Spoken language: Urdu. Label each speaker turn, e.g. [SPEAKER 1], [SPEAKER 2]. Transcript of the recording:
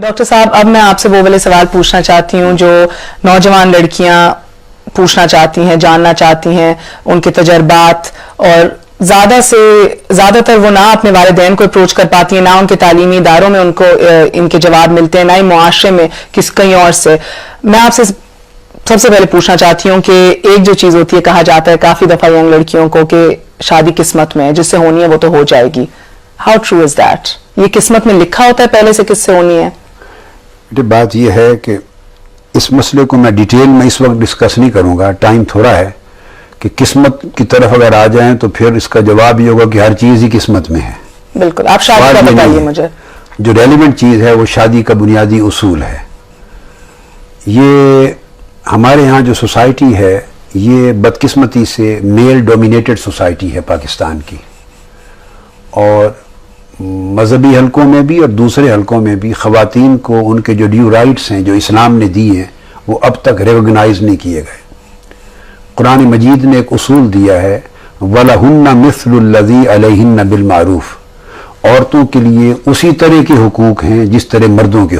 [SPEAKER 1] ڈاکٹر صاحب اب میں آپ سے وہ والے سوال پوچھنا چاہتی ہوں جو نوجوان لڑکیاں پوچھنا چاہتی ہیں، جاننا چاہتی ہیں، ان کے تجربات، اور زیادہ تر وہ نہ اپنے والدین کو اپروچ کر پاتی ہیں، نہ ان کے تعلیمی اداروں میں ان کو ان کے جواب ملتے ہیں، نہ ہی معاشرے میں کہیں اور سے۔ میں آپ سے سب سے پہلے پوچھنا چاہتی ہوں کہ ایک جو چیز ہوتی ہے، کہا جاتا ہے کافی دفعہ ینگ لڑکیوں کو کہ شادی قسمت میں ہے، جس سے ہونی ہے وہ تو ہو جائے گی۔ How true is that? یہ قسمت میں لکھا ہوتا ہے پہلے سے کس سے ہونی ہے؟
[SPEAKER 2] بات یہ ہے کہ اس مسئلے کو میں ڈیٹیل میں اس وقت ڈسکس نہیں کروں گا، ٹائم تھوڑا ہے، کہ قسمت کی طرف اگر آ جائیں تو پھر اس کا جواب یہ ہوگا کہ ہر چیز ہی قسمت میں ہے۔
[SPEAKER 1] بالکل، آپ شادی کا بتائیے مجھے۔
[SPEAKER 2] جو ریلیونٹ چیز ہے وہ شادی کا بنیادی اصول ہے۔ یہ ہمارے ہاں جو سوسائٹی ہے یہ بدقسمتی سے میل ڈومینیٹڈ سوسائٹی ہے پاکستان کی، اور مذہبی حلقوں میں بھی اور دوسرے حلقوں میں بھی خواتین کو ان کے جو ڈیو رائٹس ہیں جو اسلام نے دی ہیں وہ اب تک ریکگنائز نہیں کیے گئے۔ قرآن مجید نے ایک اصول دیا ہے، وَلَهُنَّ مِثْلُ الَّذِي عَلَيْهِنَّ بِالْمَعْرُوفِ، عورتوں کے لیے اسی طرح کے حقوق ہیں جس طرح مردوں کے